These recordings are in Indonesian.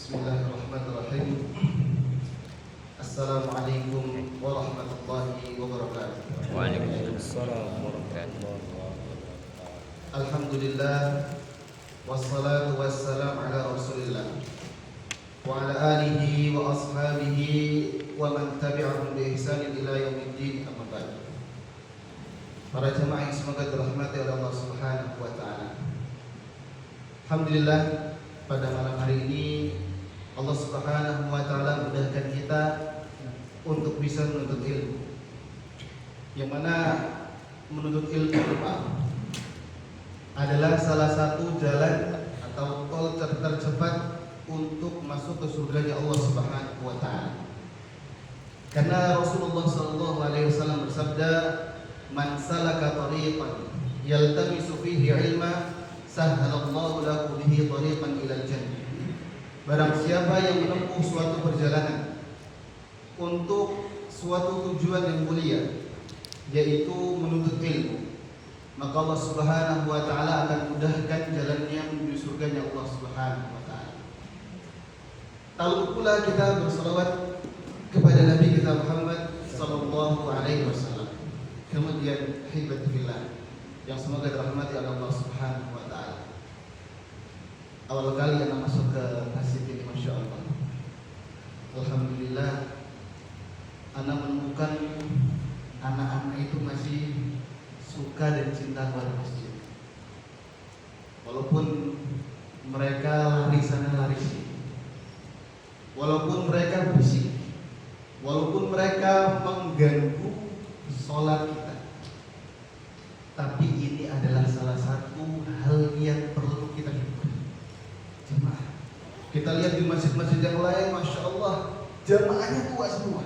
Bismillahirrahmanirrahim. Assalamualaikum warahmatullahi wabarakatuh. Waalaikumsalam warahmatullahi wabarakatuh. Alhamdulillah wassalatu wassalamu ala Rasulillah wa ala alihi wa ashabihi wa man tabi'ahum bi ihsanin ila yaumiddin, amma ba'd. Para jemaah yang semoga dirahmati oleh Allah Subhanahu wa taala. Alhamdulillah, pada malam hari ini Allah Subhanahu wa taala mudahkan kita untuk bisa menuntut ilmu. Yang mana menuntut ilmu adalah salah satu jalan atau tol tercepat untuk masuk ke surganya Allah Subhanahu wa taala. Karena Rasulullah sallallahu alaihi wasallam bersabda, "Man salaka tariqan yaltamisu fihi ilma, sahhalallahu lahu bihi tariqan ilal jannah." Barang siapa yang menempuh suatu perjalanan untuk suatu tujuan yang mulia, yaitu menuntut ilmu, maka Allah Subhanahu wa taala akan mudahkan jalannya menuju surganya Allah Subhanahu wa taala. Tak lupa pula kita berselawat kepada Nabi kita Muhammad sallallahu alaihi wasallam. Kemudian hibatillah yang semoga dirahmati oleh Allah Subhanahu wa taala. Awal kali anak masuk ke masjid ini, masya Allah. Alhamdulillah, anak menemukan anak-anak itu masih suka dan cinta kepada masjid. Walaupun mereka lari sana lari sini, walaupun mereka berisik, walaupun mereka mengganggu sholat kita, tapi ini adalah salah satu hal yang perlu kita lakukan. Jemaah, kita lihat di masjid-masjid yang lain, masya Allah, jemaahnya tua semua.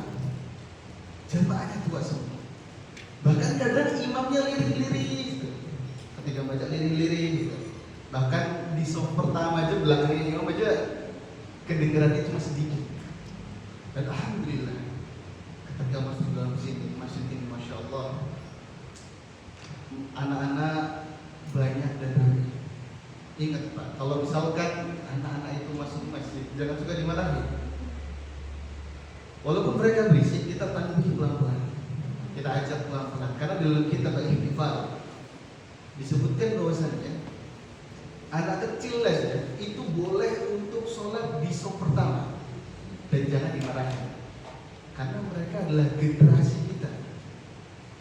Jemaahnya tua semua. Bahkan kadang imamnya lirik-lirik, ketika baca lirik-lirik. Bahkan di soft pertama aja, belakangnya imam aja kedengarannya cuma sedikit. Dan alhamdulillah, ketika masuk dalam masjid ini, masya Allah, anak-anak banyak dan banyak. Ingat Pak, kalau misalkan anak-anak itu masuk masjid, jangan suka dimarahi. Walaupun mereka berisik, kita tangguhi pelan-pelan, kita ajak pelan-pelan. Karena dalam kitab Al-Ihtifal disebutkan bahwasannya anak kecil saja itu boleh untuk sholat di saf pertama dan jangan dimarahi, karena mereka adalah generasi kita.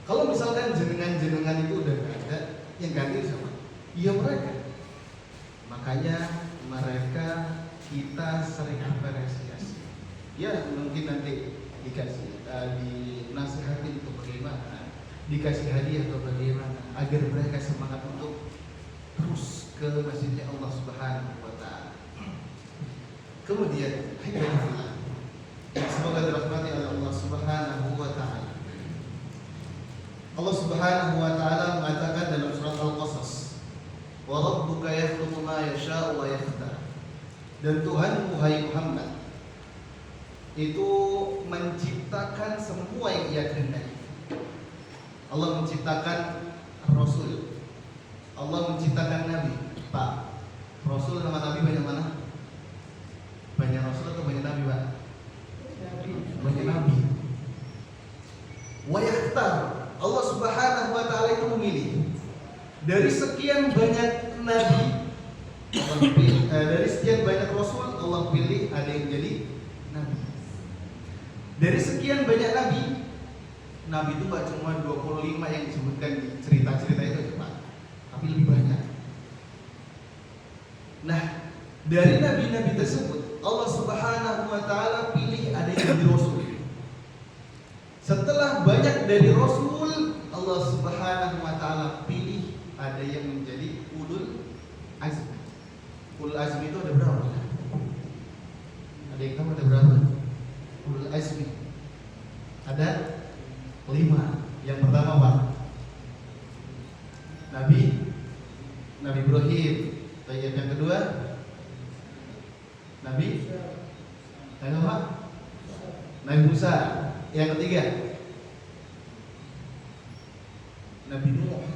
Kalau misalkan jenengan-jenengan itu udah nggak ada, yang ganti siapa? Ya mereka. Makanya mereka kita sering apresiasi. Ya mungkin nanti dikasih dinasihatin untuk bagaimana, dikasih hadiah atau bagaimana, agar mereka semangat untuk terus ke masjidnya Allah Subhanahu wa taala. Kemudian semoga dirahmati oleh Allah Subhanahu wa taala. Allah Subhanahu wa taala mengatakan dalam surat Al-Qasas, "Wa rabbuka yakhluqu ma yasha'u wa yakhtar." Dan Tuhanmu, hai Muhammad, itu menciptakan semua yang Ia kehendaki. Allah menciptakan Rasul, Allah menciptakan Nabi. Pak, Rasul sama Nabi banyak mana? Banyak Rasul atau banyak Nabi, Pak? Banyak Nabi. Wa yakhtar, Allah Subhanahu wa taala itu memilih dari sekian banyak nabi, dari sekian banyak rasul, Allah pilih ada yang jadi nabi. Dari sekian banyak nabi itu gak cuma 25 yang disebutkan di cerita-cerita itu, Pak, tapi lebih banyak. Nah, dari nabi-nabi tersebut Allah Subhanahu wa taala pilih ada yang jadi rasul. Setelah banyak dari rasul, Allah Subhanahu wa taala pilih ada yang menjadi ulul azmi. Ulul azmi itu ada berapa? Ada yang tahu ada berapa? Ulul azmi ada 5. Yang pertama Pak, Nabi Ibrahim. Yang kedua Nabi Musa. Yang ketiga Nabi Nuh.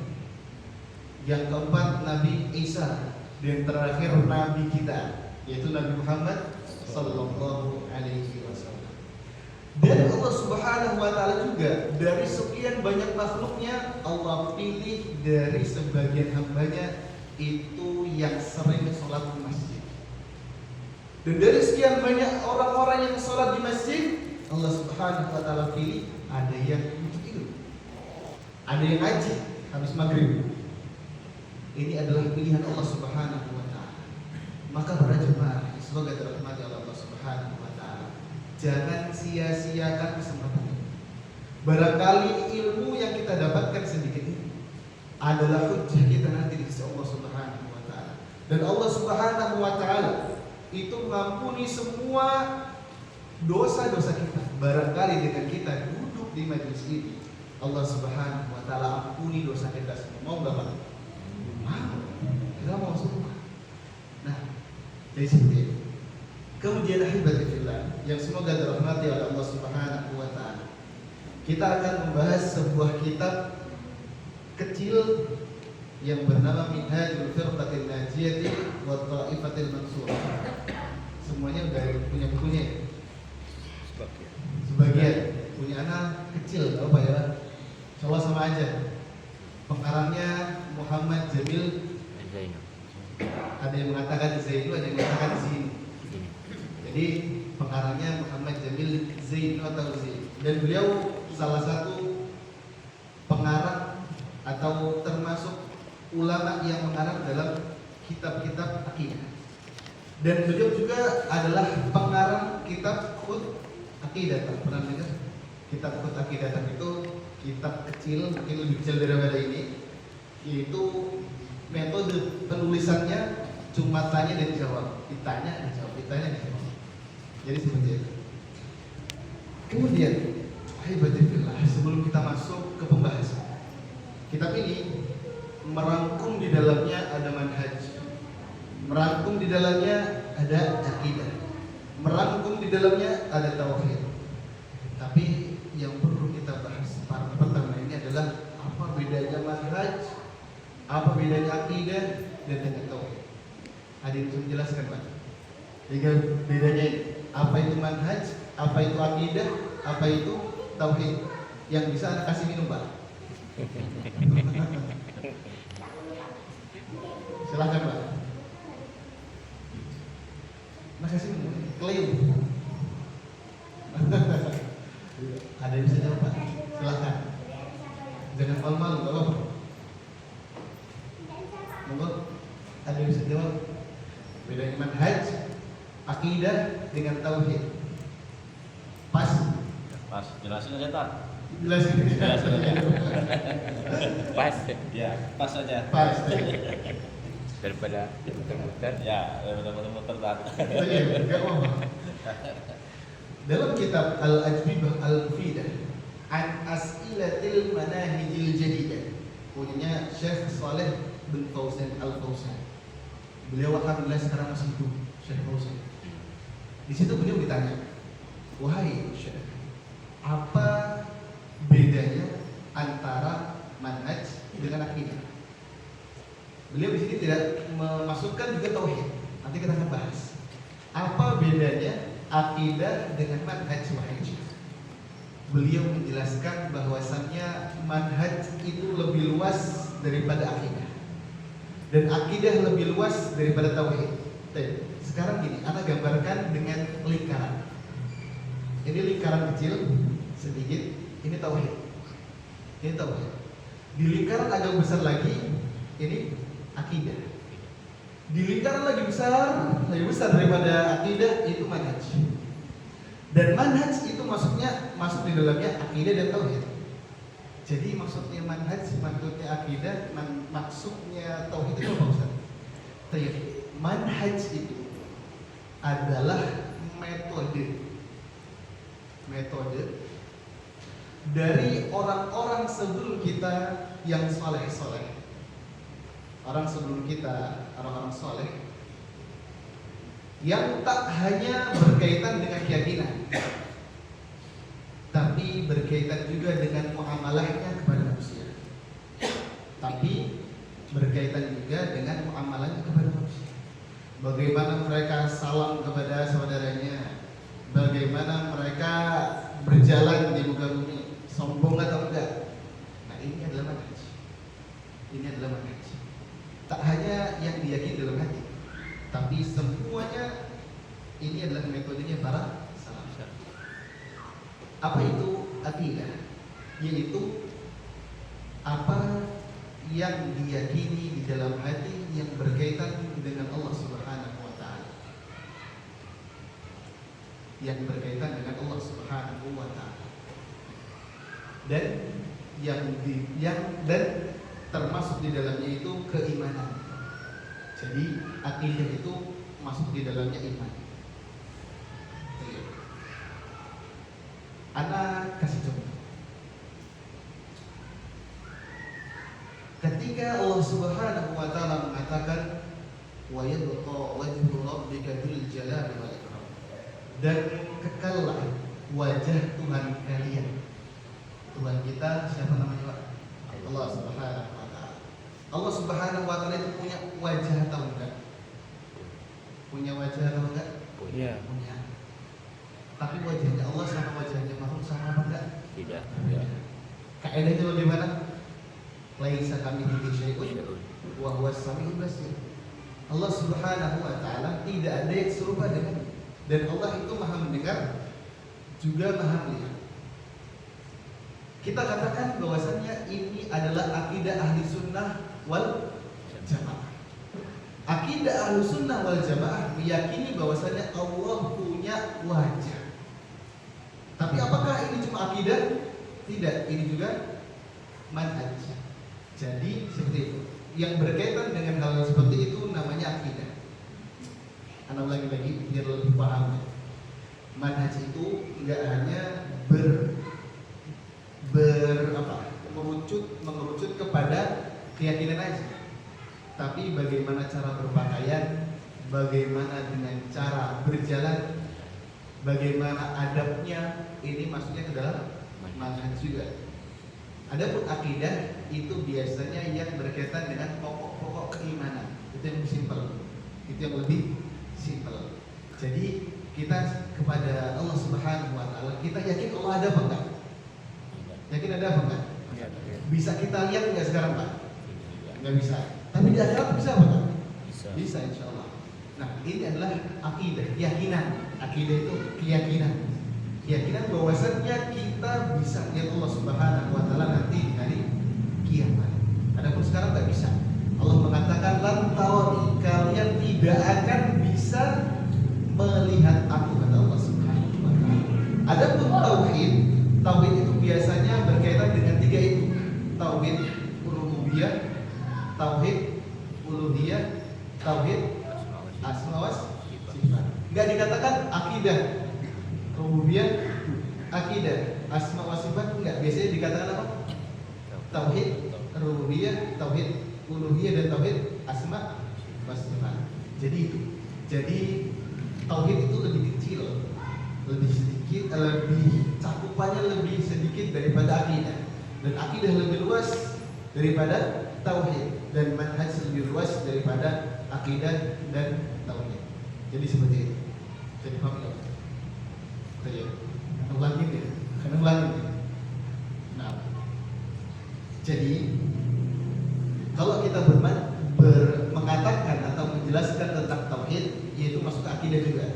Yang keempat Nabi Isa. Dan terakhir Nabi kita yaitu Nabi Muhammad sallallahu alaihi wasallam. Dan Allah Subhanahu wa taala juga dari sekian banyak makhluknya, Allah pilih dari sebagian hambanya itu yang sering sholat di masjid. Dan dari sekian banyak orang-orang yang sholat di masjid, Allah Subhanahu wa taala pilih ada yang tidur, ada yang ngaji habis maghrib. Ini adalah pilihan Allah Subhanahu wa taala. Maka para jemaah semoga dirahmati oleh Allah Subhanahu wa taala, jangan sia-siakan kesempatan ini. Barangkali ilmu yang kita dapatkan sedikit ini adalah hujjah kita nanti di sisi Allah Subhanahu wa taala. Dan Allah Subhanahu wa taala itu mengampuni semua dosa-dosa kita. Barangkali dengan kita duduk di majelis ini, Allah Subhanahu wa taala ampuni dosa kita semua. Mau enggak, Pak? Mau. Kita mau semua. Nah, dari situ. Kemudian ahibatillah yang semoga dirahmati oleh Allah Subhanahu wa taala. Kita akan membahas sebuah kitab kecil yang bernama Minhajul Firqatin Najiyati wa Ta'ifatil Mansurah. Semuanya udah punya bukunya. Sebagian punya anak kecil, apa ya? Coba sama aja. Pengarangnya Muhammad Jamil. Ada yang mengatakan Zainu, ada yang mengatakan Zain. Jadi pengarangnya Muhammad Jamil Zainu atau Zain. Dan beliau salah satu pengarang atau termasuk ulama yang mengarang dalam kitab-kitab akidah. Dan beliau juga adalah pengarang kitab Khut Aqidah. Pernah dengar? Kitab Khut Aqidah itu kitab kecil, mungkin lebih kecil daripada ini. Yaitu metode penulisannya cuma tanya dan jawab, ditanya dan jawab, ditanya dan jawab. Jadi seperti itu. Kemudian, ahibatillah, sebelum kita masuk ke pembahasan, kitab ini merangkum di dalamnya ada manhaj, merangkum di dalamnya ada akidah, merangkum di dalamnya ada tauhid. Tapi yang perlu kita bahas pertama ini adalah apa bedanya manhaj, apa bedanya akidah dan dengan tauhid. Ada yang bisa menjelaskan, Pak? Bedanya ini, apa itu manhaj, apa itu akidah, apa itu tauhid? Yang bisa Anda kasih minum, Pak? Silahkan, Pak. Makasih minum, klaim. Ada yang bisa jawab, Pak? Silahkan. Jangan malu-malu, gak apa-apa. Monggo, ada yang bisa jawab? Bedanya manhaj, akidah dengan tauhid. Pas? Pas, jelasin aja, Tar. Jelasin aja. Pas. Ya, pas aja. Pas. Daripada muter-muter. Ya, daripada muter-muter, Tar. Iya, enggak apa-apa. Dalam kitab Al-Ajwibah Al-Mufidah An As'ilatil Manahijil Jadidah, punyanya Syekh Saleh bin Fauzan Al-Fauzan. Beliau alhamdulillah sekarang masih hidup, Syekh Fauzan. Di situ beliau ditanya, wahai Syekh, apa bedanya antara manhaj dengan akidah? Beliau di sini tidak memasukkan juga tauhid. Nanti kita akan bahas. Apa bedanya akidah dengan manhaj, wahai Syekh? Beliau menjelaskan bahwasannya manhaj itu lebih luas daripada akidah, dan akidah lebih luas daripada tauhid. Sekarang gini, Anda gambarkan dengan lingkaran. Ini lingkaran kecil sedikit, ini tauhid. Ini tauhid. Di lingkaran agak besar lagi, ini akidah. Di lingkaran lebih besar daripada akidah, itu manhaj. Dan manhaj itu maksudnya masuk di dalamnya akidah dan tauhid. Jadi maksudnya manhaj, maksudnya akidah, maksudnya tauhid itu apa, Ustaz? Manhaj itu adalah metode dari orang-orang sebelum kita yang soleh. Orang sebelum kita, orang-orang soleh yang tak hanya berkaitan dengan keyakinan, tapi berkaitan juga dengan muamalahnya kepada manusia. Tapi berkaitan juga dengan muamalahnya kepada manusia. bagaimana mereka salam kepada saudaranya, bagaimana mereka berjalan di muka bumi, sombong atau enggak. Nah, ini adalah manhaj. Ini adalah manhaj. Tak hanya yang diyakini dalam hati, tapi semuanya ini adalah metodenya para salaf. Apa itu akidah? Yaitu apa yang diyakini di dalam hati yang berkaitan dengan Allah Subhanahu wa taala. Yang berkaitan dengan Allah Subhanahu wa taala. Dan dan termasuk di dalamnya itu keimanan. Jadi akidah itu masuk di dalamnya iman. Ana kasih contoh. Ketika Allah Subhanahu wa taala mengatakan wa yabqa wajhu rabbika dzul jalali wal ikram, dan kekallah wajah Tuhan kalian. Tuhan kita siapa namanya, Pak? Allah Subhanahu wa taala. Allah Subhanahu wa taala itu punya wajah atau enggak? Punya wajah atau enggak? Punya. Punya. Tapi wajahnya Allah sama wajahnya makhluk sama apa enggak? Tidak. Kaidahnya bagaimana? Laisa kamitslihi syai'un wa huwas samiul basir. Allah Subhanahu wa taala tidak ada yang serupa dengan, dan Allah itu Maha mendengar juga Maha melihat. Kita katakan bahwasannya ini adalah akidah ahli sunnah wal jamaah. Akidah ahli sunnah wal jamaah meyakini bahwasannya Allah punya wajah. Tapi apakah ini cuma akidah? Tidak, ini juga manhaj. Jadi seperti itu. Yang berkaitan dengan hal seperti itu namanya akidah. Anak lagi biar lebih paham. Manhaj itu enggak hanya mengerucut kepada keyakinan aja, tapi bagaimana cara berpakaian, bagaimana dengan cara berjalan, bagaimana adabnya, ini masuknya ke dalam manhaj juga. Adapun akidah itu biasanya yang berkaitan dengan pokok-pokok keimanan. Itu yang simpel. Itu yang lebih simpel. Jadi kita kepada Allah Subhanahu wa taala, kita yakin Allah ada apa enggak? Yakin ada apa enggak? Bisa kita lihat enggak sekarang, Pak? Enggak bisa. Tapi di akhirat bisa apa enggak? Bisa insyaallah. Nah, ini adalah akidah, keyakinan. Akidah itu keyakinan. Keyakinan bahwasannya kita bisa lihat Allah Subhanahu wa taala nanti di hari kiamat. Adapun sekarang enggak bisa. Allah mengatakan lan tawani, kalian tidak akan bisa melihat aku, kata Allah Subhanahu wa taala. Adapun tauhid itu biasanya berkaitan dengan tiga itu. Tauhid rububiyah, tauhid uluhiyah, tauhid asma wa sifat. Enggak dikatakan akidah rububiyah, akidah asma wa sifat, enggak. Biasanya dikatakan apa? Tauhid rububiyah, tauhid uluhiyah, dan tauhid asma wa sifat. Jadi tauhid itu lebih kecil, lebih sedikit, lebih cakupannya lebih sedikit daripada akidah, dan akidah lebih luas daripada tauhid, dan manhaj lebih luas daripada akidah dan tauhid. Jadi seperti itu. Jadi paham ya? Saya ulangin ya, karena ulangin ya. Nah, jadi kalau kita mengatakan atau menjelaskan tentang tauhid, yaitu masuk akidah juga.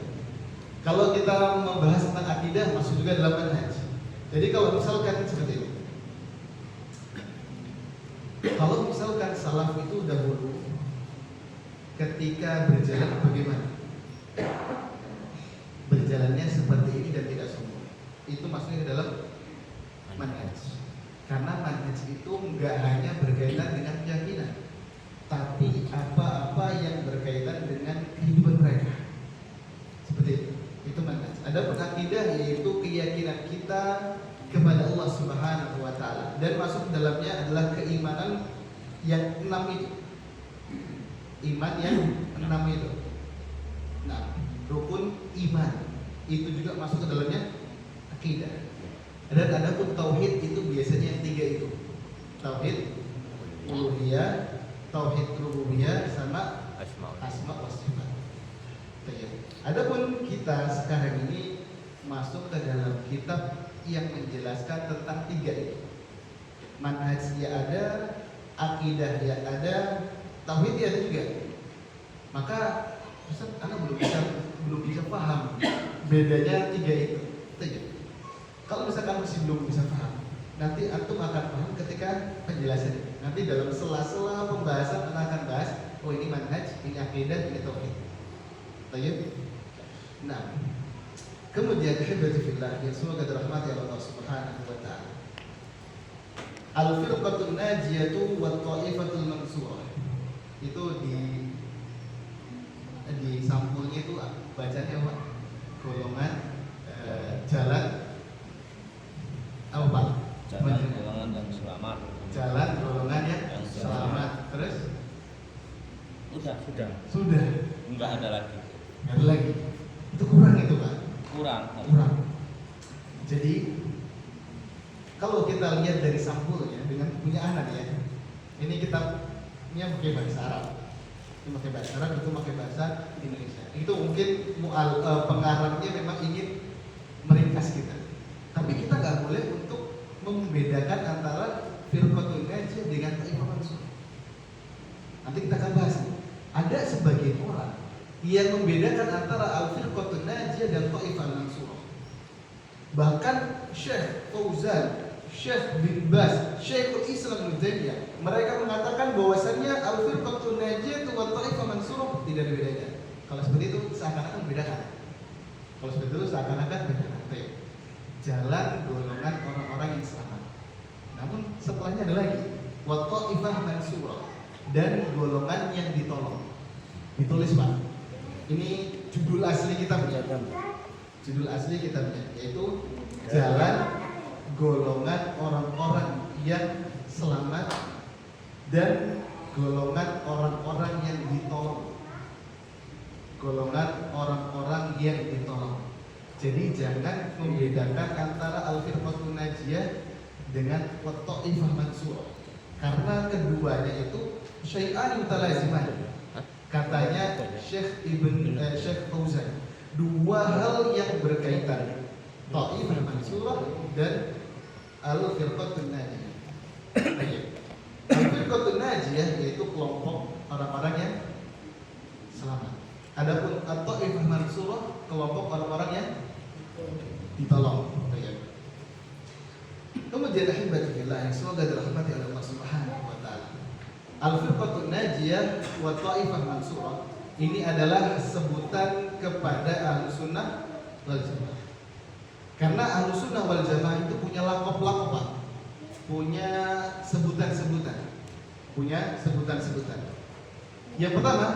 Kalau kita membahas tentang akidah, masuk juga dalam manhaj. Jadi kalau misalkan seperti itu, kalau misalkan salaf itu dahulu ketika berjalan bagaimana? Berjalannya seperti ini dan tidak sombong. Itu masuknya ke dalam manhaj. Karena manhaj itu enggak hanya berkaitan dengan keyakinan, tapi apa-apa yang berkaitan dengan kehidupan mereka. Seperti itu manhaj. Adapun akidah yaitu keyakinan kita kepada Allah Subhanahu wa taala, dan masuk dalamnya adalah keimanan yang 6 itu. Iman yang 6 itu. Nah, rukun iman itu juga masuk ke dalamnya akidah. Dan adapun tauhid itu biasanya yang 3 itu. Tauhid uluhiyah, tauhid rububiyah, sama asma wa sifat. Adapun kita sekarang ini masuk ke dalam kitab yang menjelaskan tentang tiga itu. Manhajnya ada, akidahnya ada, tauhidnya ada juga. Maka Ustaz, anak belum bisa paham bedanya tiga itu. Kalau misalkan masih belum bisa paham, nanti antum akan paham ketika penjelasannya. Nanti dalam sela-sela pembahasan akan bahas, oh ini manhaj, ini akidah, ini tauhid. Nah, kemudian hibati fillah yang semoga dirahmati Allah Subhanahu wa taala. Al-firqatul najiyatu wa ta'ifatul mansurah. Itu di sampulnya itu bacanya apa? Golongan jalan apa Pak? Jalan golongan yang selamat. Jalan golongan yang selamat. Terus? Sudah. Enggak ada lagi. Enggak ada lagi. Itu kurang itu Pak. Kurang. Jadi kalau kita lihat dari sampulnya dengan punya anak ya, ini kitabnya pakai bahasa Arab, itu pakai bahasa Arab, itu pakai bahasa Indonesia. Itu mungkin pengarangnya memang ingin meringkas kita, tapi kita nggak boleh untuk membedakan antara firqatul najiyah dengan taifah mansurah. Nanti kita akan bahas. Ada sebagian orang yang membedakan antara al-firqatul najiyah dan taifah mansurah. Bahkan Syekh Fauzan, Syekh bin Baz, Syekhul Islam Ibnu Taimiyah, mereka mengatakan bahwasannya al-firqatul najiyah wa taifah mansurah tidak ada bedanya. Kalau seperti itu seakan-akan membedakan. Baik. Jalan golongan orang-orang yang selamat. Namun setelahnya ada lagi wa taifah mansurah, dan golongan yang ditolong. Ditulis Pak. Ini judul asli kitabnya. Yaitu jalan golongan orang-orang yang selamat dan golongan orang-orang yang ditolong. Jadi jangan membedakan antara al-firqatul najiyah dengan taifah mansurah, karena keduanya itu syai'an mutalaziman. Katanya Syekh Fauzan, dua hal yang berkaitan, taifah mansurah dan al-firqatul najiyah. Al-firqatul najiyah yaitu kelompok orang-orang yang selamat. Adapun at-taifah mansurah kelompok orang-orang yang ditolong. Kemudian ahibatillah yang semoga dirahmati oleh Allah Subhanahu wa taala. Al-firqatul najiyah wa taifah mansurah ini adalah sebutan kepada Ahlussunnah wal Jamaah. Karena Ahlussunnah wal Jamaah itu punya lakop-lakop, punya sebutan-sebutan. Yang pertama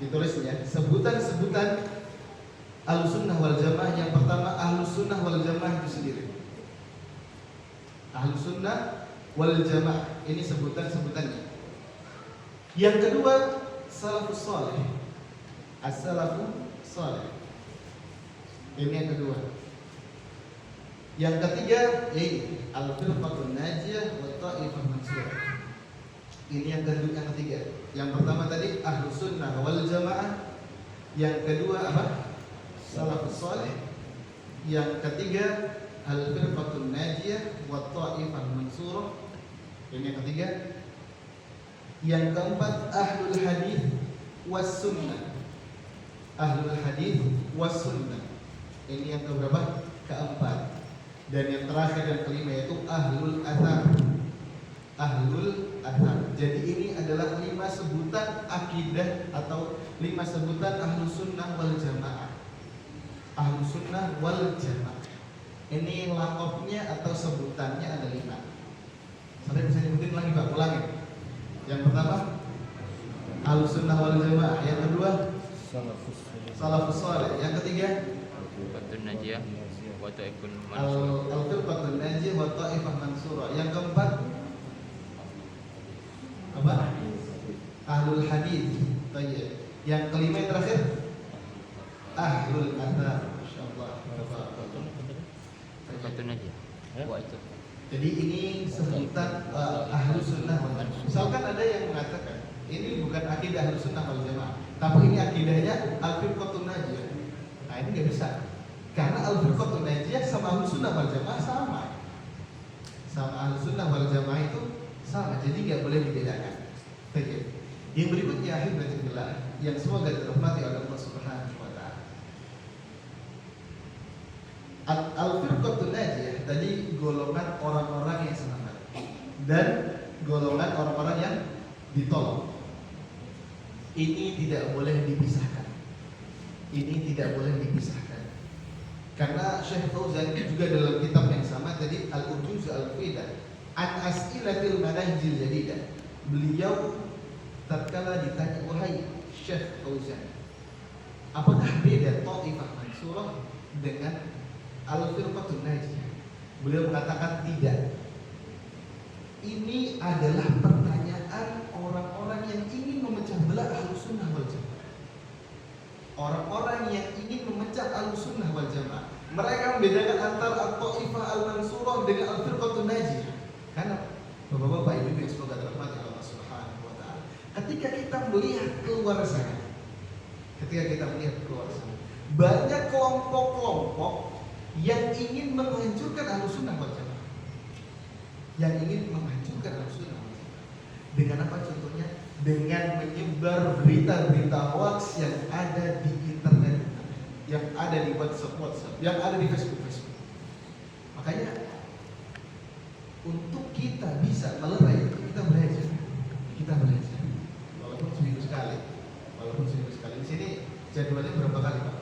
ditulisnya sebutan-sebutan Ahlussunnah wal Jamaah. Yang pertama Ahlussunnah wal Jamaah itu sendiri. Ahlussunnah wal Jamaah ini sebutannya. Yang kedua salafus saleh. As-salafus saleh. Ini yang kedua. Yang ketiga yaitu al-firqatul najiyah wa taifah mansurah. Ini yang ketiga. Yang pertama tadi Ahlussunnah wal Jamaah. Yang kedua apa? Salafus saleh. Yang ketiga al-firqatul najiyah wa taifah mansurah. Ini yang ketiga. Yang keempat ahlul hadis was sunnah. Ini yang keberapa? Keempat. Dan yang terakhir dan kelima yaitu ahlul athar. Jadi ini adalah 5 sebutan akidah atau 5 sebutan Ahlussunnah wal Jamaah. Ini lakopnya atau sebutannya ada 5. Sampai bisa nyebutin lagi Pak, ulangin. Yang pertama Ahlussunnah wal Jamaah. Yang kedua salafus saleh. Yang ketiga Al-firqatul najiyah wa taifah mansurah. Yang keempat apa? Ahlul hadis. Yang kelima yang terakhir ahlul athar. Masyaallah. Al-firqatul najiyah. Itu. Jadi ini sebutan Ahlussunnah wal Jamaah. Misalkan ada yang mengatakan ini bukan akidah Ahlussunnah wal Jamaah, Tapi ini akidahnya al-firqatun najiyah. Nah ini nggak bisa, karena al-firqatun najiyah sama Ahlus Sunnah wal Jamaah sama. Sama Ahlus Sunnah wal Jamaah itu sama, jadi nggak boleh dibedakan. Oke. Yang berikutnya akhirnya yang semoga dirahmati oleh Allah Subhanahu wa taala. Al-firqatun najiyah tadi golongan orang-orang yang selamat dan golongan orang-orang yang ditolong. Ini tidak boleh dipisahkan. Ini tidak boleh dipisahkan. Karena Syekh Fauzan juga dalam kitab yang sama tadi Al-Urjuz Al-Fidah An As'ilatil Manahjil Jadidah, beliau tatkala ditanya, wahai Syekh Fauzan, apakah beda Taifah Mansurah dengan Al-Firqatun Najiyah? Beliau mengatakan tidak. Ini adalah pertanyaan orang-orang yang ingin memecah belah Ahlus Sunnah wal Jamaah. Orang-orang yang ingin memecah Ahlus Sunnah wal Jamaah, mereka membedakan antara At-Taifah Al-Mansurah dengan Al-Firqatun Najiyah. Karena Bapak-bapak Ibu yang semoga dirahmati Allah Subhanahu wa taala, ketika kita melihat keluar sana, banyak kelompok-kelompok yang ingin menghancurkan Ahlus Sunnah wal Jamaah. Yang ingin menghancurkan Ahlus Sunnah wal Jamaah. Dengan apa contohnya? Dengan menyebar berita-berita hoax yang ada di internet, yang ada di WhatsApp, yang ada di Facebook. Makanya untuk kita bisa melerai itu kita belajar. Walaupun seminggu sekali. Di sini jadwalnya berapa kali, Pak?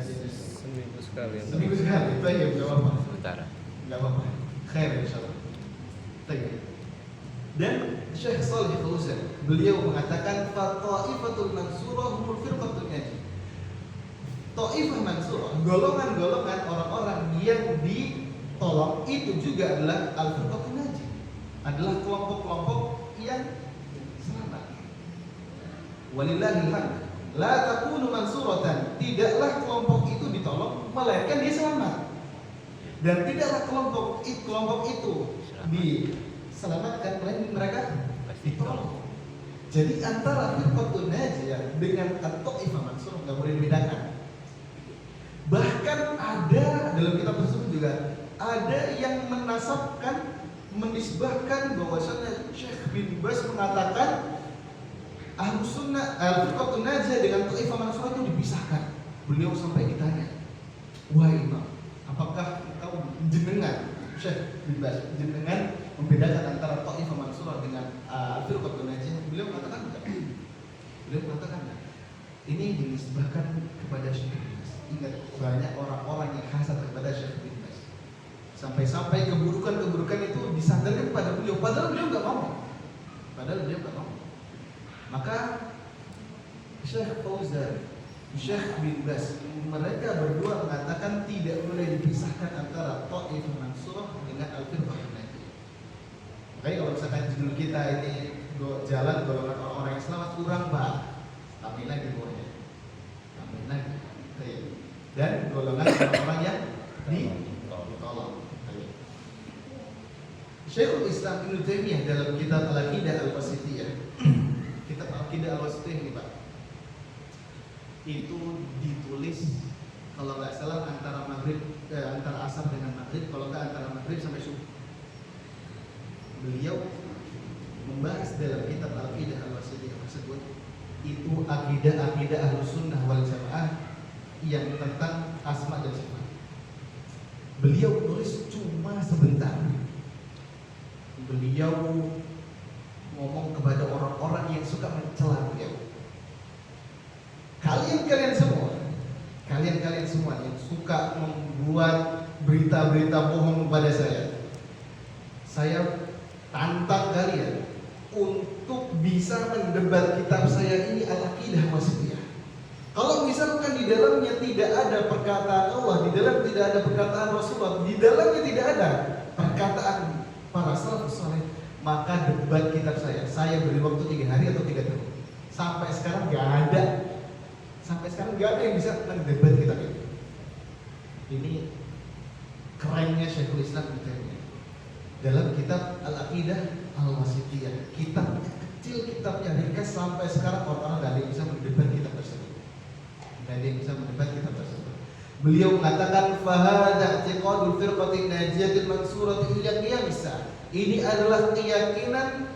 Seminggu sekali. Seminggu sekali. Baik, enggak apa-apa. Sementara. Enggak apa-apa. Khair insyaallah. Baik. Dan Syekh Shalih Fauzan beliau mengatakan Ta'ifatul Mansurah humul firqatun najiyah. Taifah Mansurah, golongan-golongan orang-orang yang ditolong itu juga adalah al-firqatun najiyah. Adalah kelompok-kelompok yang selamat. Walillahil hamd. La takunu mansuratan. Tidaklah kelompok itu ditolong melainkan dia selamat. Dan tidaklah kelompok itu diselamatkan melainkan mereka ditolong. Jadi antara firqatun najiyah dengan at-taifah mansurah enggak boleh dibedakan. Bahkan ada dalam kitab tersebut juga ada yang menisbahkan bahwasanya Syekh bin Baz mengatakan Ahlus Sunnah al-firqatun najiyah dengan taifah mansurah itu dipisahkan. Beliau sampai ditanya, wahai Imam, apakah engkau jenengan Syekh bin Baz jenengan membedakan antara taifah mansurah dengan al-firqatun najiyah? Beliau mengatakan enggak. Ini dinisbahkan kepada Syekh bin Baz. Ingat, banyak orang-orang yang hasad kepada Syekh bin Baz. Sampai-sampai keburukan-keburukan itu disandarkan kepada beliau, padahal beliau enggak mau. Maka Syekh Fauzan, Syekh bin Baz, mereka berdua mengatakan tidak boleh dipisahkan antara taifah mansurah dengan al-firqatun najiyah. Makanya kalau misalkan judul kita ini jalan golongan orang-orang yang selamat, kurang Pak, tambahin lagi bawahnya, dan golongan orang-orang yang ditolong. Syekhul Islam Ibnu Taimiyah dalam kitab Al-Aqidah Al-Wasithiyah, kitab Al-Aqidah Al-Wasithiyah ini Pak, itu ditulis kalau nggak salah antara asar dengan maghrib, kalau nggak antara maghrib sampai subuh. Beliau membahas dalam kitab Al-Aqidah Al-Wasithiyah tersebut itu akidah Ahlus Sunnah wal Jamaah yang tentang asma dan sifat. Beliau tulis cuma sebentar. Beliau ngomong kepada orang-orang yang suka mencela beliau. Kalian semua yang suka membuat berita-berita bohong kepada saya tantang kalian untuk bisa mendebat kitab saya ini Al-Aqidah Wasithiyah. Kalau misalkan di dalamnya tidak ada perkataan Allah, di dalam tidak ada perkataan Rasulullah, di dalamnya tidak ada perkataan para salafus saleh, maka debat kitab saya beri waktu 3 hari atau 3 tahun. Sampai sekarang nggak ada yang bisa mendebat kitab ini. Ini kerennya Syekhul Islam Ibnu Taimiyah dalam kitab Al-Aqidah Al-Wasithiyah, kitabnya kecil kitabnya ringkas sampai sekarang orang-orang gak ada yang bisa mendebat kitab tersebut. Gak ada yang bisa mendebat kitab tersebut. Beliau mengatakan fahada i'tiqadul firqatin najiyatil mansurati ila qiyamis saah. Ini adalah keyakinan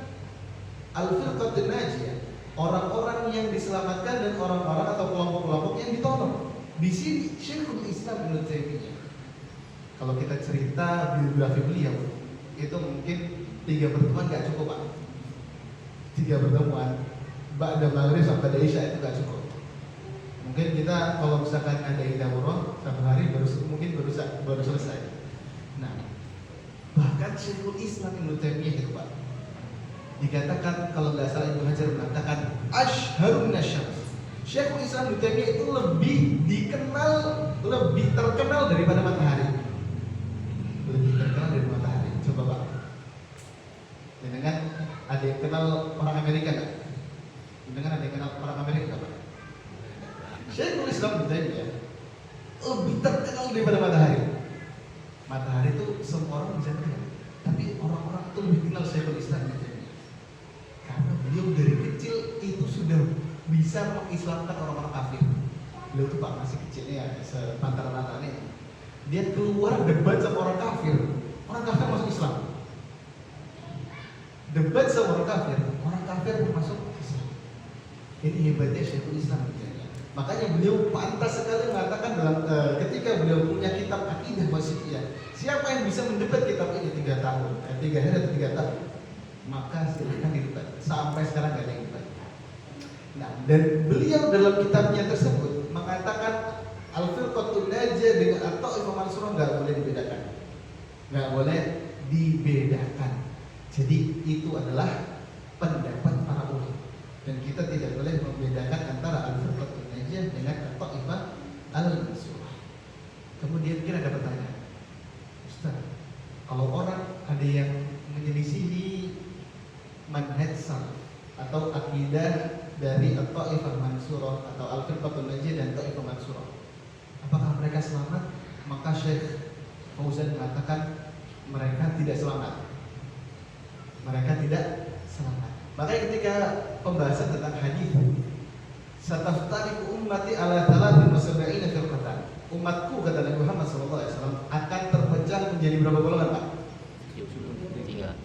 al-firqatin najiyah, orang-orang yang diselamatkan dan orang-orang atau kelompok-kelompok yang ditolong. Di sini Syekhul Islam Ibnu Taimiyah. Kalau kita cerita biografi beliau, itu mungkin 3 pertemuan gak cukup, Pak. 3 pertemuan ba'da maghrib sampai Isya itu gak cukup. Mungkin kita kalau misalkan ada daurah satu hari baru selesai. Nah, bahkan Syekhul Islam Ibnu Taimiyah itu, Pak, dikatakan kalau nggak salah Ibnu Hajar mengatakan asyharun nasyams. Syekhul Islam Ibnu Taimiyah itu lebih dikenal, lebih terkenal daripada matahari. Lebih terkenal dari matahari. Coba Pak, dengan ada yang kenal orang Amerika nggak? Dengan ada yang kenal orang Amerika Pak? Syekhul Islam Ibnu Taimiyah lebih terkenal daripada matahari. Matahari itu semua orang bisa kenal, tapi orang-orang itu lebih kenal Syekhul Islam Ibnu Taimiyah karena beliau dari kecil itu sudah bisa mengislamkan orang-orang kafir. Beliau tuh Pak masih kecilnya ya, sepantaran anaknya, dia keluar debat sama orang kafir masuk Islam. Debat sama orang kafir masuk Islam. Ini hebatnya Syekhul Islam. Makanya beliau pantas sekali mengatakan dalam ketika beliau punya kitab akidah wasithiyah, siapa yang bisa mendebat kitab ini 3 tahun, 3 hari atau 3 tahun, maka silakan didebat. Sampai sekarang gak ada yang debat. Nah, dan beliau dalam kitabnya tersebut mengatakan al-firqatun najiyah dengan at-ta'ifah mansurah gak boleh dibedakan. Gak boleh dibedakan. Jadi itu adalah pendapat para ulama. Dan kita tidak boleh membedakan antara al-firqatun najiyah dengan at-ta'ifah al-mansurah. Kemudian kita ada pertanyaan, Ustaz, kalau orang ada yang menyelisihi manhaj salaf atau akidah dari at-ta'ifah mansurah atau al-firqatun najiyah dan ta'ifah mansurah, apakah mereka selamat? Maka Syekh Fauzan mengatakan mereka tidak selamat. Mereka tidak selamat. Makanya ketika pembahasan tentang hadis, sataftariqu ummati ala 73 firqatan. Umatku kata Nabi Muhammad SAW akan terpecah menjadi berapa golongan, Pak?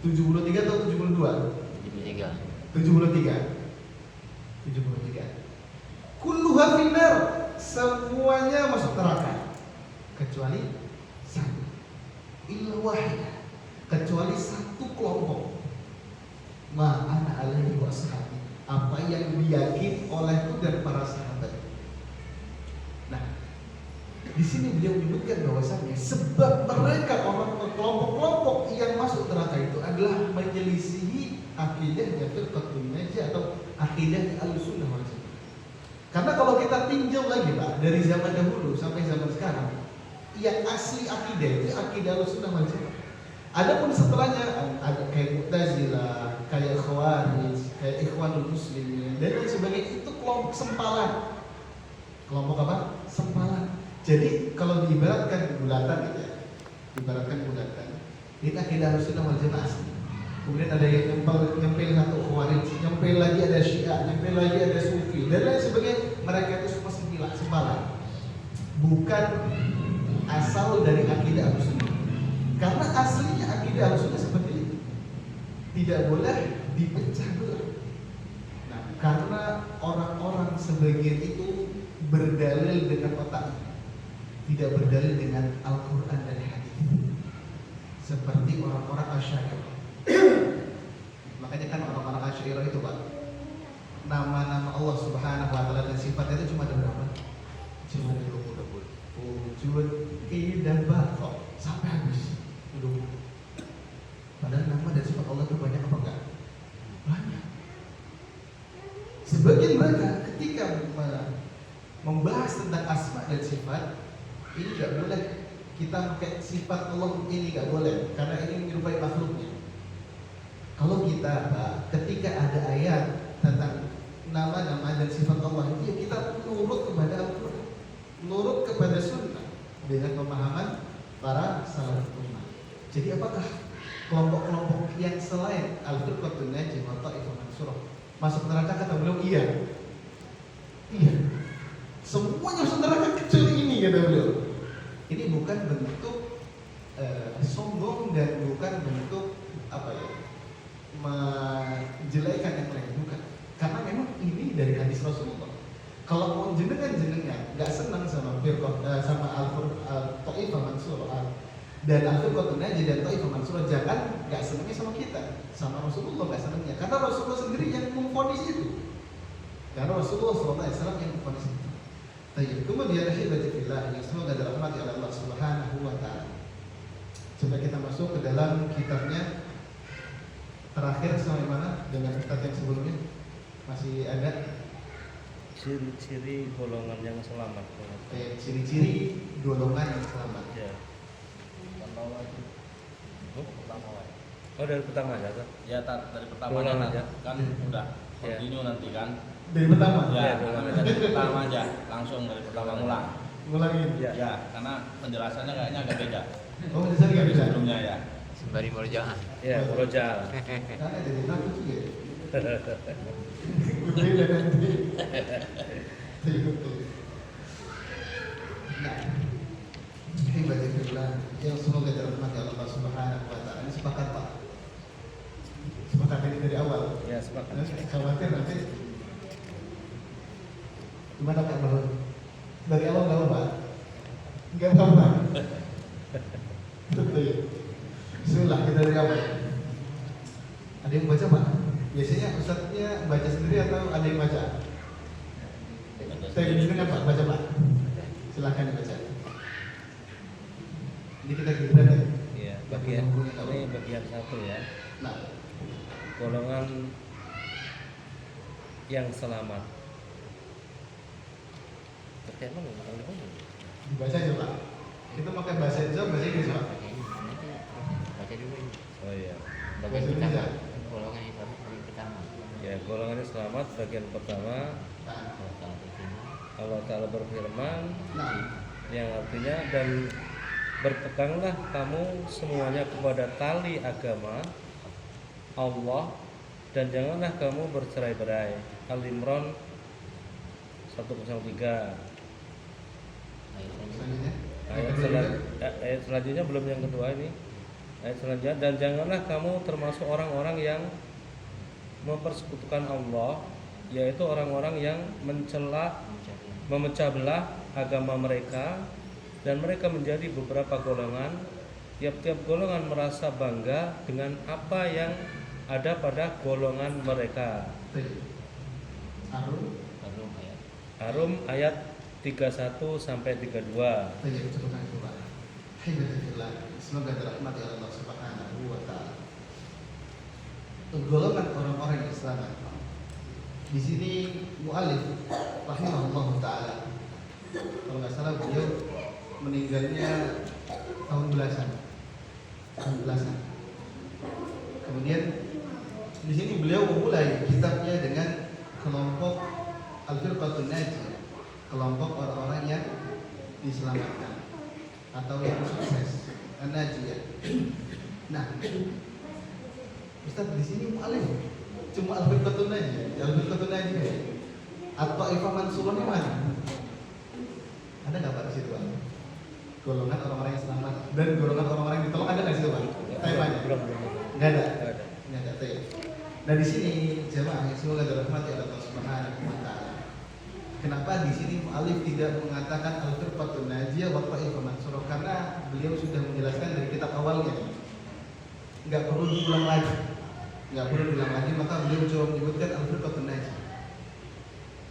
73 atau 72? 73. Kulluha finnar, semuanya masuk neraka kecuali satu. Illa wahidah, kecuali satu kelompok. Ma'ana alaihi wa ashabi, apa yang diyakini olehku dan para sahabat. Nah, di sini beliau menyebutkan bahwasannya sebab mereka orang kelompok-kelompok yang masuk neraka itu adalah menyelisihi akidahnya firqatun najiyah atau akidahnya Ahlussunnah wal Jamaah. Karena kalau kita tinjau lagi Pak, dari zaman dahulu sampai zaman sekarang, yang asli akidah itu akidah Ahlussunnah wal Jamaah. Adapun setelahnya ada kayak Mu'tazilah, kayak Khawarij, kayak Ikhwanul Muslimin dan lain sebagainya, itu kelompok sempalan. Kelompok apa? Sempalan. Jadi kalau diibaratkan bulatan gitu ya, ini akidah Ahlussunnah wal Jamaah asli. Kemudian ada yang nyempil satu Khawarij, nyempil lagi ada Syiah, nyempil lagi ada Sufi dan lain sebagainya. Mereka itu semua sempalan, bukan asal dari akidah Ahlussunnah. Karena aslinya akidah Ahlussunnah seperti itu, tidak boleh dipecah belah. Nah, karena orang-orang sebagian itu berdalil dengan otaknya, tidak berdalil dengan Al-Quran dan hadis, seperti orang-orang Asy'ariyah. Makanya kan orang-orang Asy'ariyah itu Pak, nama-nama Allah Subhanahu wa taala dan sifatnya itu cuma ada berapa? Cuma ada 20. Wujud, dan baqa sampai habis. Padahal nama dan sifat Allah itu banyak apa enggak? Banyak. Sebagian mereka ketika membahas tentang asma dan sifat, ini enggak boleh kita pakai sifat Allah, ini enggak boleh karena ini menyerupai makhluknya. Kalau kita Pak, ketika ada ayat tentang nama-nama dan sifat Allah itu, kita nurut kepada Al-Quran, nurut kepada Sunnah dengan pemahaman para salafus ummah. Jadi apakah kelompok-kelompok yang selain al-firqatun najiyah atau ta'ifah Mansurah. Masuk neraka kata beliau iya. Iya. Semuanya masuk neraka kecuali ini kata beliau. Ini bukan bentuk sombong dan bukan bentuk apa ya, menjelekan yang lain, bukan. Karena memang ini dari hadis Rasulullah. Kalau mau jenengan nggak senang sama firqah sama Taifah Mansurah dan Al-Firqatun Najiyah dan Taifah Mansurah, jangan nggak senangnya sama kita, sama Rasulullah nggak senangnya. Karena Rasulullah sendiri yang memvonis itu. Karena Rasulullah SAW yang memvonis itu. Baik, kemudian hibatillah yang semoga dirahmati oleh Allah Subhanahu wa taala. Coba kita masuk ke dalam kitabnya terakhir sampai mana dengan ustaz yang sebelumnya? Masih ada ciri-ciri golongan yang selamat. Ciri-ciri golongan yang selamat. Ya. Pertama. Oh dari pertama aja kan? Ya dari pertama Ulang aja aja. kan udah Ya. continue nanti kan. Dari pertama. Ya, Ya, ulang dari pertama aja, langsung dari pertama ngulang. Ngulangin. Ya. Ya, karena penjelasannya kayaknya agak beda Oh, bisa nggak dari bisa? sebelumnya ya. Sembari merjaah. Ya, merojal. Karena dari takut juga. Berbeda nanti. Nah, hibatillah yang semoga dirahmati Allah Subhanahu wa taala. Ini sepakat Pak. Sepakat ini dari awal. Ya, sepakat. Khawatir nanti gimana Pak Bahun? Dari awal nggak apa? Nggak apa? Betul. Bismillah kita dari awal. Ada yang baca Pak? Biasanya ustadznya baca sendiri atau ada yang baca? Saya gini Pak, baca Pak. Silahkan dibaca. Ini kita giliran ya. Iya, bagian ini bagian satu ya. Nah, Golongan yang selamat. Terkait mana? dibaca aja Pak. Kita pakai bahasa Jawa, bahasa Inggris Pak. Baca dulu ini. Oh iya. Bagian Bahasa pertama. Indonesia. Golongan yang selamat bagian pertama. Ya, golongan yang selamat bagian pertama. Nah, Kalau berfirman, Allah Ta'ala berfirman nah, yang artinya dan berpeganglah kamu semuanya kepada tali agama Allah dan janganlah kamu bercerai-berai. Al-Imran 103. ayat selanjutnya. Ayat selanjutnya belum yang kedua ini. Ayat selanjutnya dan janganlah kamu termasuk orang-orang yang mempersekutukan Allah, yaitu orang-orang yang mencela, memecah belah agama mereka dan mereka menjadi beberapa golongan. Tiap-tiap golongan merasa bangga dengan apa yang ada pada golongan mereka. Arum, Belum ayat. Arum ayat 31 sampai 32. tanya cukupkan itu Pak. Hibatillah, semoga dirahmati oleh Allah Subhanahu wa taala. Golongan orang-orang yang selamat. Di sini mu'alif rahimahullah taala, kalau nggak salah beliau meninggalnya tahun belasan. Kemudian di sini beliau memulai kitabnya dengan kelompok Al-Firqatun Najiyah, kelompok orang-orang yang diselamatkan atau yang sukses, An-Najiyah. Nah, Ustaz di sini mu'alif cuma Al-Firqatun Najiyah, Al-Firqatun Najiyah. At-Taifah Mansurahnya mana? Ada nggak Pak di situ Pak? Golongan orang-orang yang selamat dan golongan orang-orang yang ditolong ada nggak di situ Pak? Taifahnya? Belum. Nggak ada. Nggak ada. Nggak ada taif. Nah di sini jemaah yang semoga dirahmati oleh Allah Subhanahu wa taala. Kenapa di sini mu'alif tidak mengatakan Al-Firqatun Najiyah wa Taifah Mansurah? Karena beliau sudah menjelaskan dari kitab awalnya. Nggak perlu diulang lagi. Nggak perlu diulang lagi, maka beliau coba menyebutkan Al-Firqatun Najiyah.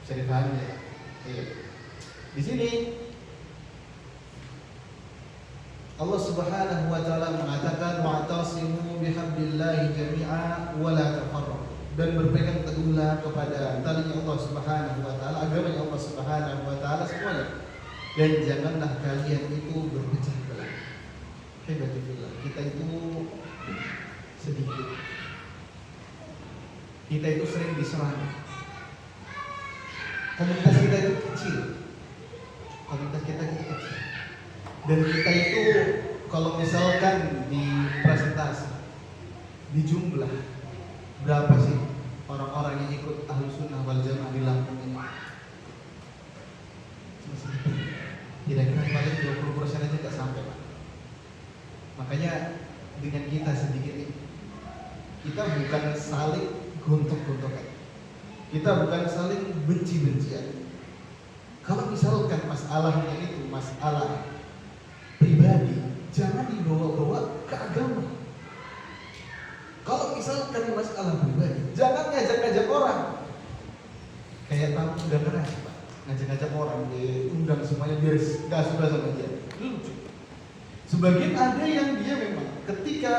Bisa dipahami ya? Iya. Di sini Allah Subhanahu wa taala mengatakan wa'tasimu bihablillahi jami'a wa la tafarraqu, dan berpegang teguhlah kepada tali Allah Subhanahu wa taala, agamanya Allah Subhanahu wa taala semuanya, dan janganlah kalian itu berpecah belah. Hibatillah, kita itu sedikit, kita itu sering diserang, komunitas kita itu kecil, komunitas kita itu kecil. Dan kita itu kalau misalkan di presentasi, di jumlah berapa sih orang-orang Makanya dengan kita sedikit ini, kita bukan saling gontok-gontokan, kita bukan saling benci-bencian. Kalau misalkan masalahnya itu masalah pribadi, jangan dibawa-bawa ke agama. Kalau misalkan masalah pribadi, jangan ngajak-ngajak orang. Kayak tamu undangan aja, Pak. Ngajak-ngajak orang, diundang semuanya biar gak suka sama dia. Lucu. Sebagian ada yang dia memang ketika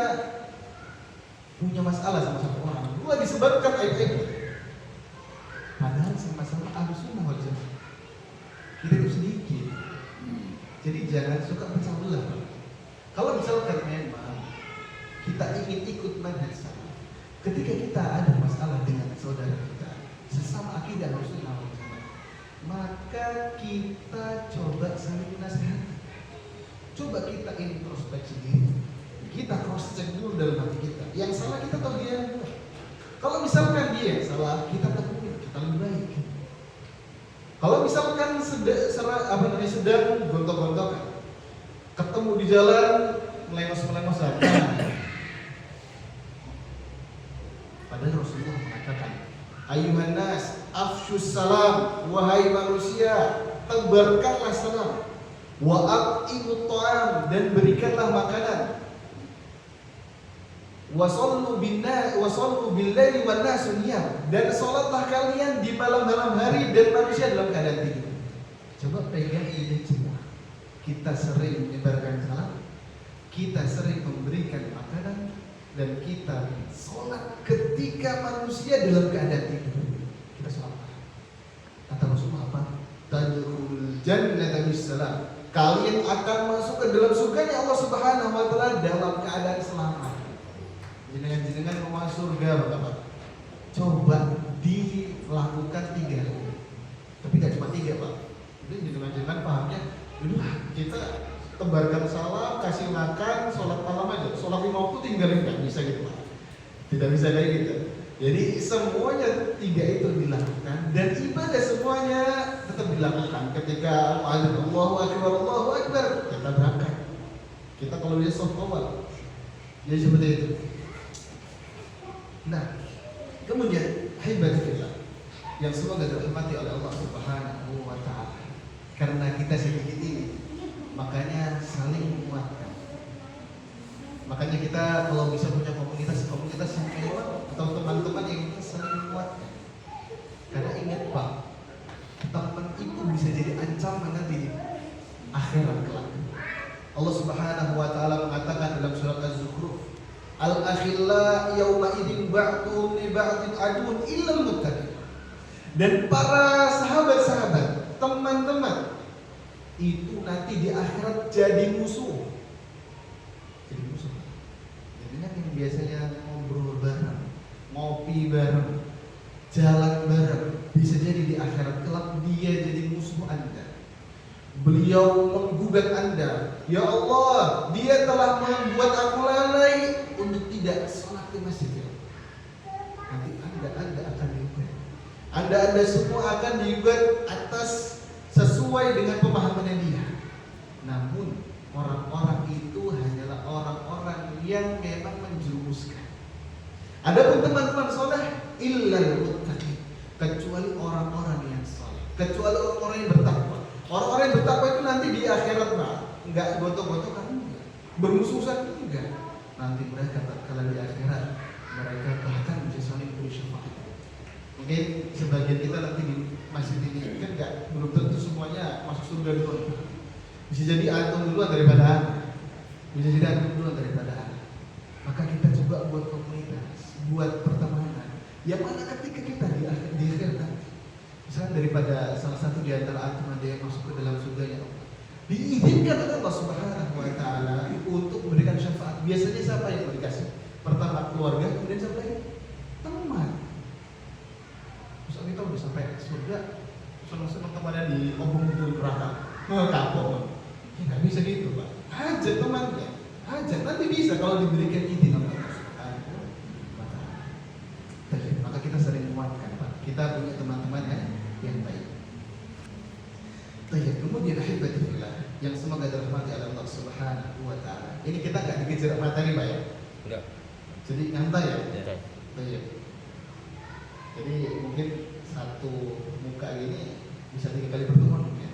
punya masalah sama satu orang, gua disebabkan aib-aib. Padahal sama-sama Ahlussunnah wal Jamaah. Kita itu sedikit. Jadi jangan suka pecah belah. Kalau misalkan memang kita ingin ikut manhaj salaf, ketika kita ada masalah dengan saudara kita sesama akidah Ahlussunnah wal Jamaah, maka kita coba saling nasihati. Coba kita introspeksi diri, kita cross check dulu dalam hati kita. Yang salah kita tahu dia yang benar. Kalau misalkan dia yang salah, kita tegur, kita lebih baik. Kalau misalkan sedang gontok-gontokan, ketemu di jalan melengos-melengosan, padahal Rasulullah mengatakan, Ayyuhan nas, afshus salam, wahai manusia, tebarkanlah salam. Wa at'imut ta'am, dan berikanlah makanan. Wa sallu bil-laili wan nasu niyam, dan salatlah kalian di malam-malam hari dan manusia dalam keadaan tidur. Coba pegang ini semua. Kita sering menyebarkan salam, kita sering memberikan makanan, dan kita salat ketika manusia dalam keadaan tidur. Kita salat. Kata Rasulullah apa? Tadkhulul jannata bisalam. Kalian akan masuk ke dalam surganya Allah Subhanahu wa taala dalam keadaan selamat. Jenengan mau masuk surga, Bapak. Coba dilakukan 3 kali. Tapi tidak cuma 3, Pak. Jadi jenengan pahamnya, kita tebarkan salam, kasih makan, sholat malam aja. Sholat 5 waktu tinggalin, nggak bisa gitu, Pak. Tidak bisa kayak gitu. Jadi semuanya 3 itu dilakukan, dan ibadah semuanya tetap dilakukan. Ketika Allahu Akbar, kita berangkat. Kita kalau dia soft awal, jadi seperti itu. Nah, kemudian hibatillah yang semoga dirahmati oleh Allah Subhanahu wa taala. Karena kita sedikit ini, makanya saling menguatkan. Makanya kita kalau bisa punya komunitas yang kuat atau teman-teman yang kita saling menguatkan. Karena ingat Pak, teman itu bisa jadi ancaman nanti di akhirat kelak. Allah Subhanahu wa taala mengatakan dalam surat Az-Zukhruf, Al-akhilla yawma idzin ba'dhum li ba'din aduun illal muttaqin. Dan para sahabat-sahabat, teman-teman itu nanti di akhirat jadi musuh. Jadi musuh. Jadi kan yang biasanya ngobrol bareng, ngopi bareng, jalan bareng, bisa jadi di akhirat kelak dia jadi musuh Anda. Beliau menggugat Anda, ya Allah, dia telah membuat aku lalai untuk tidak sholat di masjid. Nanti Anda akan diugat. Anda semua akan diugat atas sesuai dengan pemahaman dia. Namun orang-orang itu hanyalah orang-orang yang memang menjerumuskan. Adapun teman-teman soleh, illal muttaqin, kecuali orang-orang yang soleh, kecuali orang-orang yang bertakwa. Orang-orang yang bertakwa itu nanti di akhirat enggak gontok-gontokan, enggak bermusuhan, enggak. Nanti mereka tatkala di akhirat mereka bahkan bisa saling beri syafaat. Mungkin sebagian kita nanti di masjid ini kan belum tentu semuanya masuk surga dulu. Bisa jadi antum duluan daripada anak. Bisa jadi antum duluan daripada anak. Maka kita coba buat komunitas, buat pertemanan. Yang mana ketika kita di akhirat, misalnya daripada salah satu di antara antum ada yang masuk ke dalam surganya Allah, diizinkan oleh Allah Subhanahu wa taala untuk memberikan syafaat. Biasanya siapa yang dikasih? Pertama keluarga, kemudian siapa lagi? Teman. Misalnya kita udah sampai surga, senang-senang temannya di obong neraka, kapok. Ya nggak bisa gitu, Pak. Hajat temannya, hajat nanti bisa kalau diberikan izin oleh Allah Subhanahu wa taala. Maka kita sering menguatkan, Pak. Kita punya teman-teman yang baik. Kemudian ahibatillah yang semoga dirahmati oleh Allah Subhanahu wa taala. Ini kita nggak dikejar materi, Pak ya. Enggak. Jadi nyantai ya. Ya. Iya. Jadi mungkin satu muka ini bisa 3 kali pertemuan mungkin.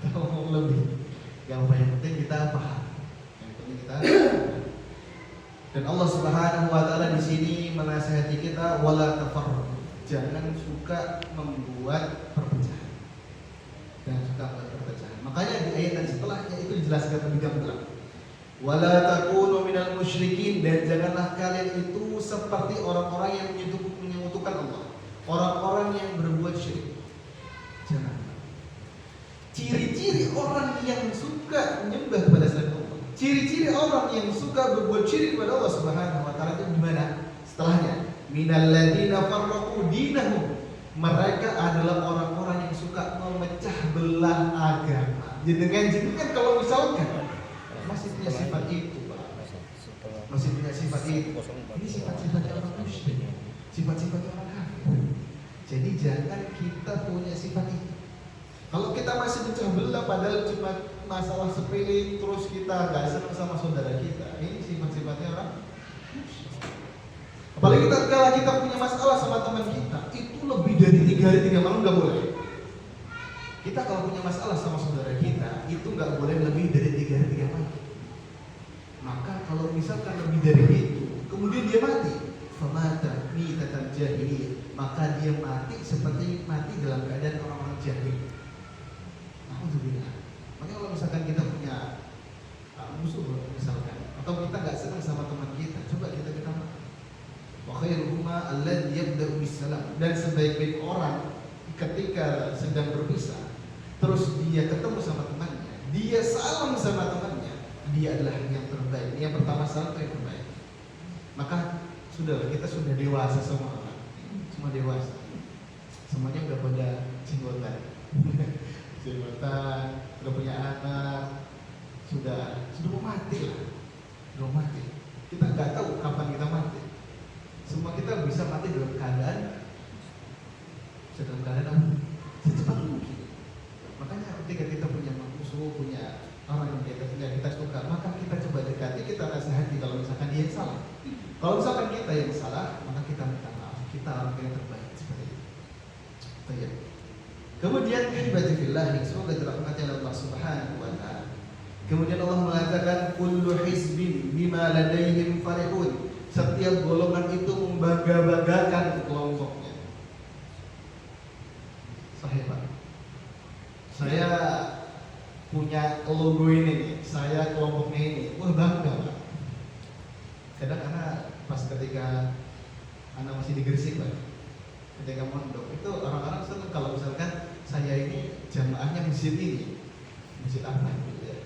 Atau lebih. Yang paling penting kita paham. Yang penting kita paham. Dan Allah Subhanahu wa taala di sini menasihati kita wala tafarraqu. Jangan suka membuat perpecahan. Jangan suka membuat perpecahan. Makanya di ayat dan setelahnya itu dijelaskan lebih gamblang. Wala takunu minal musyrikin, dan janganlah kalian itu seperti orang-orang yang menyekutukan Allah. Orang-orang yang berbuat syirik. Jangan. Ciri-ciri orang yang suka menyembah kepada selain Allah. Ciri-ciri orang yang suka berbuat syirik kepada Allah Subhanahu wa taala itu gimana? Setelahnya, minal ladzina farraqu dinahum. Mereka adalah orang-orang yang suka memecah belah agama. Jenengan kalau misalkan masih punya sifat itu, Pak. Masih punya sifat itu. Ini sifat-sifatnya orang musyrik. Sifat-sifatnya orang kafir. Jadi jangan kita punya sifat itu. Kalau kita masih pecah belah padahal cuma masalah sepele, terus kita gak senang sama saudara kita, ini sifat-sifatnya orang musyrik. Apalagi kalau kita punya masalah sama teman kita, itu lebih dari 3 hari 3 malam gak boleh. Kita kalau punya masalah sama saudara kita, itu gak boleh lebih dari 3 hari 3 malam. Maka kalau misalkan lebih dari itu, kemudian dia mati, famata mitatan jahiliyah, maka dia mati seperti mati dalam keadaan orang-orang jahil. Alhamdulillah. Makanya kalau misalkan kita punya musuh misalkan, atau kita nggak senang sama teman kita, coba kita maaf. Wa khairuhuma alladzi yabda'u bis-salam. Dan sebaik-baik orang ketika sedang berpisah, terus dia ketemu sama temannya, dia salam sama temannya, dia adalah yang terbaik. Yang pertama salam itu yang terbaik. Maka sudahlah, kita sudah dewasa semua orang. Semua dewasa. Semuanya udah pada jenggotan. Jenggotan, udah punya anak, sudah mau mati lah. Sudah mau mati. Kita nggak tahu kapan kita mati. Semua kita bisa mati dalam keadaan secepat mungkin. Makanya ketika kita punya musuh, punya orang yang kita suka, maka kita coba dekati, kita nasihati kalau misalkan dia yang salah. Kalau misalkan kita yang salah, maka kita minta maaf. Kita orang yang terbaik seperti itu. Baik. Kemudian ibadi fillah, semoga dirahmati oleh Allah Subhanahu wa taala. Kemudian Allah mengatakan kullu hizbin bima ladaihim farihun. Setiap golongan itu membangga-banggakan kelompoknya. Pak. Saya punya logo ini, saya kelompoknya ini. Wah, bangga, Pak. Kadang anak pas ketika anak masih di Gresik, Pak, ketika mondok itu orang-orang senang kalau misalkan saya ini jamaahnya masjid ini, masjid apa gitu ya,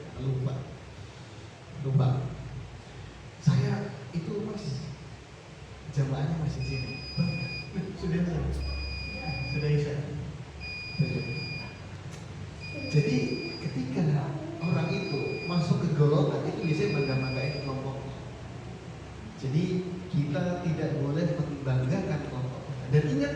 lupa. Saya itu mas jamaahnya masih sini, sudah isya. Jadi ketika orang itu masuk ke golongan itu biasanya bangga-banggain kelompoknya. Jadi kita tidak boleh membanggakan kelompok. Dan ingat,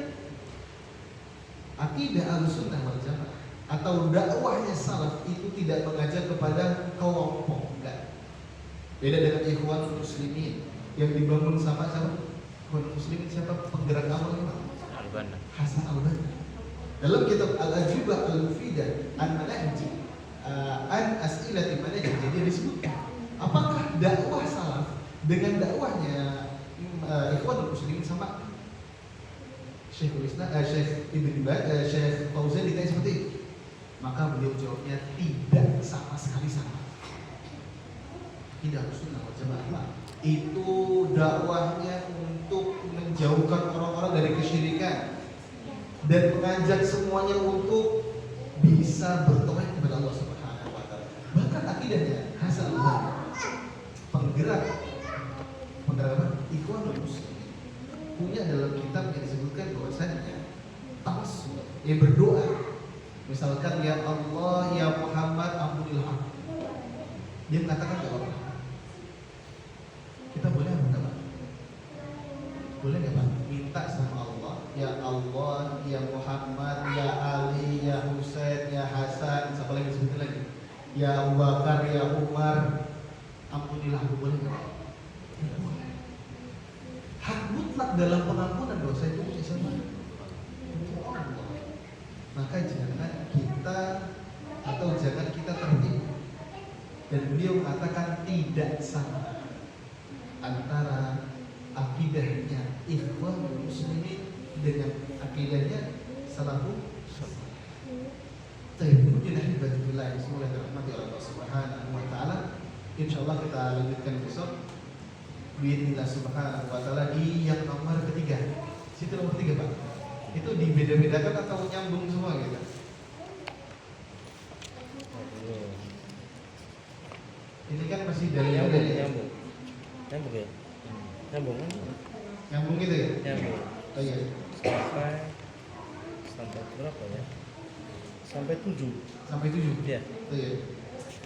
akidah Ahlussunnah wal Jamaah atau dakwahnya salaf itu tidak mengajar kepada kelompok, enggak. Beda dengan Ikhwanul Muslimin yang dibangun sama Ikhwanul Muslimin siapa penggerak awalnya? Al-Banna. Hasan Al-Banna. Dalam kitab Al-Ajubah Al-Mufidah An-Manahij An As'ilati Manahij, jadi disebutkan apakah dakwah salaf dengan dakwahnya Ikhwanul Muslimin sama? Syekhul Islam, Syekh Ibn Baz, Syekh Fauzan ditanya seperti itu. Maka beliau jawabnya tidak sama sekali sama. Tidak Ahlussunnah wal Jamaah itu dakwahnya untuk menjauhkan orang-orang dari kesyirikan dan mengajak semuanya untuk bisa bertauhid kepada Allah Subhanahu wa taala. Bahkan akidahnya Hasan Al-Banna, penggerak apa? Ikhwanul Muslimin, punya dalam kitab yang disebutkan bahwasanya tawassul, yang berdoa. Misalkan ya Allah, ya Muhammad, ampunilah aku. Dia mengatakan ya Allah. Kita boleh apa enggak? Boleh enggak, Pak? Minta sama Allah, ya Allah, ya Muhammad, ya Ali, ya Husain, ya Hasan, siapa lagi disebutkan lagi? ya Abu Bakar, ya Umar, ampunilah aku, boleh nggak? Tidak boleh. Hak mutlak dalam pengampunan dosa itu punya siapa? Allah. Maka jangan kita tertipu. Dan beliau mengatakan tidak sama antara akidahnya Ikhwanul Muslimin dengan akidahnya Salafus Saleh. Kemudian ahibbatullah, semoga dirahmati oleh Allah Subhanahu wa taala. Insyaallah kita lanjutkan besok. Bismillah Subhanahu wa taala di yang nomor ketiga. Situ nomor 3, Pak. Itu dibeda-bedakan atau nyambung semua gitu? Ini kan masih dari Nyambung ya? ya? Nyambung kan? Nyambung gitu ya? Nyambung. Oh iya. Sampai berapa ya? Sampai 7. Sampai 7. Iya. Oh iya.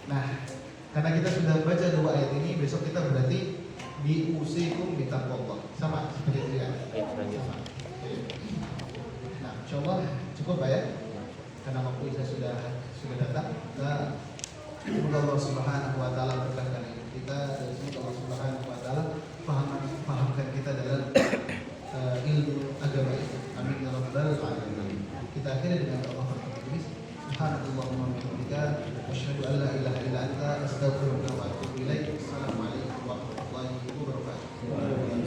Nah, karena kita sudah baca 2 ayat ini, besok kita berarti diusikum bitaqwallah. Sama seperti itu ya. Baik, selanjutnya. Nah, insyaallah cukup Pak ya. Karena waktu kita sudah datang. Semoga Allah Subhanahu wa taala berkahkan hidup kita dan semoga Allah Subhanahu wa taala pahamkan kita dalam ilmu agama ini. Amin ya rabbal alamin. Kita akhiri dengan Allah berfirman, Subhanallahumma wa bihamdika asyhadu an la ilaha illa anta astaghfiruka wa atubu ilaik. Assalamualaikum warahmatullahi wabarakatuh.